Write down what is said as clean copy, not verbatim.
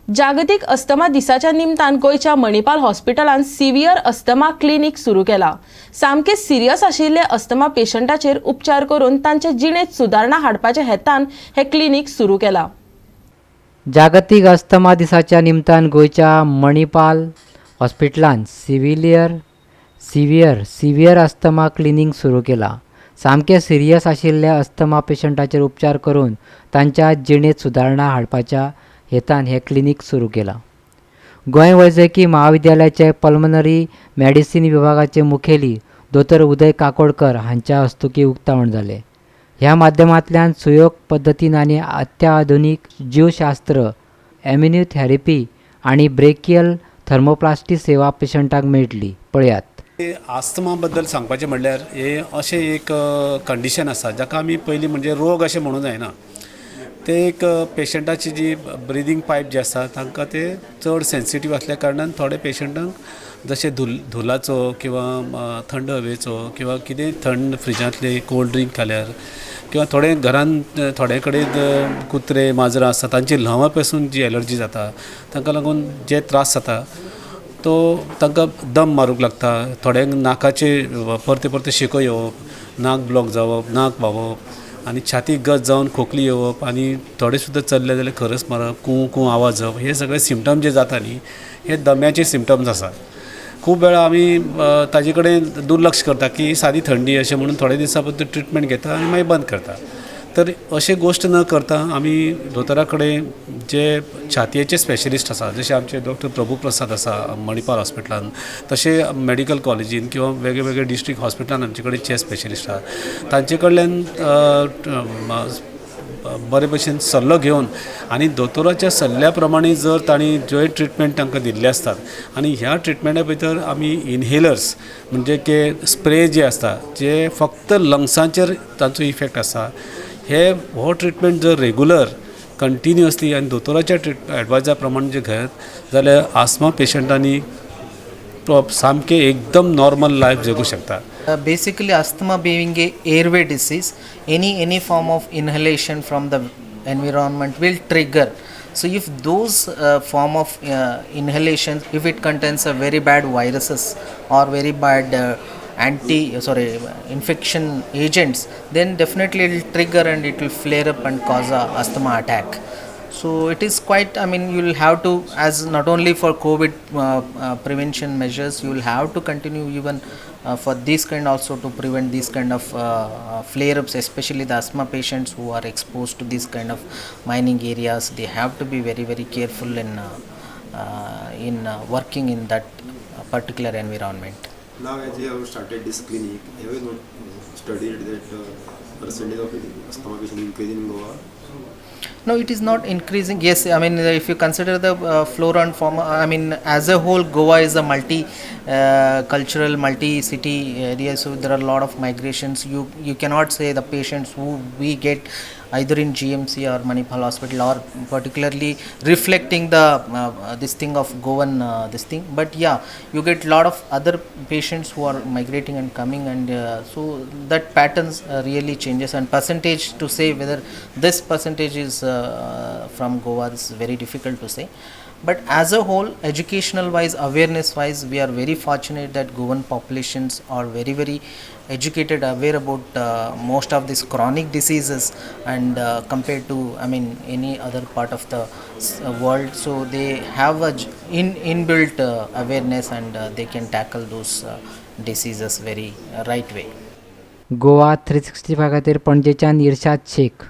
जागतिक अस्थमा दिसाच्या निमतान गोयच्या मणिपाल हॉस्पिटलान सिव्हियर अस्थमा क्लिनिक सुरू केला। सामके सिरियस आशिल्ले अस्थमा पेशंटाचेर उपचार करून तांचे जिणेत सुधारणा हाडपाचे हेतान हे क्लिनिक सुरू केला। जागतिक अस्थमा दिसाच्या निमतान गोयच्या मणिपाल हॉस्पिटलान सिव्हियर अस्थमा क्लिनिक सुरू केला। सामके सिरियस आशिल्ल्या अस्थमा पेशंटाचेर उपचार करून तांच्या जिणेत सुधारणा हाडपाच्या हेतान हे क्लिनिक सुरू केला। गोंय वैजकी महाविद्यालयाचे पल्मनरी मेडिसिन विभागाचे मुखेली दोतोर उदय काकोडकर हांच्या हस्तुकी उक्तावण जाले। ह्या माध्यमांतल्यान सुयोग पद्दतीन आनी अत्याधुनीक जीवशास्त्र, इम्युनोथेरपी आनी ब्रेकियल थर्मोप्लास्टी सेवा पेशंटांक मेळटली। पळयात। आस्थमा बद्दल सांगपाचें म्हणल्यार हे अशें एक कंडिशन आसा जाका आमी पयलीं म्हणजे रोग अशें म्हणूं जायना। ते एक पेशंटाची जी ब्रिदींग पायप जे आसा तांकां ते चड सेन्सिटीव आसल्या कारणान थोडे पेशंटांक जशे धुलाचो किंवा थंड हवेचो किंवा कितें थंड फ्रिजांतले कोल्ड ड्रिंक खाल्यार किंवा थोडे घरान थोडे कडेन कुत्रे माजरां आसता तांची ल्हवां पासून जी एलर्जी जाता तांकां लागून जे त्रास जाता तो तांकां दम मारूंक लागता। थोड्यांक नाकाचे परते परते शेको येवप, नाक ब्लॉक जावप, नाक व्हांवप आनी छाती गच जावन खोकली येवप आनी थोडे सुद्दां चल्ले जाल्यार खरस मारप, कू आवाज येवप, हे सगळे सिमटम जे जाता न्ही हे दम्याचे सिमटम्स आसा। खूब वेळा आमी ताजे कडेन दुर्लक्ष करता की सादी थंडी अशें म्हणून थोडे दिसा पसून ट्रिटमेंट घेता आनी मागीर बंद करता। तर अशें गोश्ट न करता आमी दोतोरा कडेन जे छातयेचे स्पेशलिस्ट आसा जशे आमचे डॉक्टर प्रभू प्रसाद आसा मणिपाल हॉस्पिटलान, तशे मेडिकल कॉलेजीन किंवा वेगळे वेगळे डिस्ट्रिक्ट हॉस्पिटलान आमचे कडेन चेस्ट स्पेशलिस्ट आसा तांचे कडल्यान बरे भशेन सल्लो घेवन आनी दोतोराच्या सल्ल्या प्रमाणे जर तांणी ज्यो ट्रिटमेंट तांकां दिल्ले आसतात आनी ह्या ट्रिटमेंटा भितर आमी इनहेलर्स म्हणजे की स्प्रे जे आसता जे फक्त लंग्सांचेर तांचो इफेक्ट आसा हो ट्रिटमेंट जर रेगुलर कंटिन्युअसली आनी दोतोराच्या एडवायजा प्रमाणे जे घेत जाल्यार आस्थमा पेशंटांनी सामके एकदम नॉर्मल लायफ जगू शकता। Basically, asthma being a airway disease, any form of inhalation from the environment will trigger. So if those form of inhalation, if it contains a very bad viruses or very bad infection agents, then definitely it will trigger and it will flare up and cause a asthma attack. So it is quite, you will have to, as not only for COVID prevention measures, you will have to continue even for this kind also to prevent these kind of flare-ups, especially the asthma patients who are exposed to this kind of mining areas. They have to be very, very careful in working in that particular environment. Now as you have started this clinic, have you not studied that percentage of asthma patients increasing in Goa? No, it is not increasing. Yes, if you consider the flora and fauna, as a whole, Goa is a multi-cultural, multi-city area. So there are a lot of migrations. You cannot say the patients who we get either in GMC or Manipal Hospital or particularly reflecting the this thing of Goan this thing. But yeah, you get a lot of other patients who are migrating and coming, and so that patterns really changes. And percentage to say whether this percentage is from Goa is very difficult to say. But as a whole, educational wise, awareness wise, we are very fortunate that Goan populations are very, very educated, aware about most of these chronic diseases, and compared to any other part of the world. So they have a inbuilt awareness, and they can tackle those diseases very right way. Goa 365 खातीर पणजेच्यान इर्शाद शेख।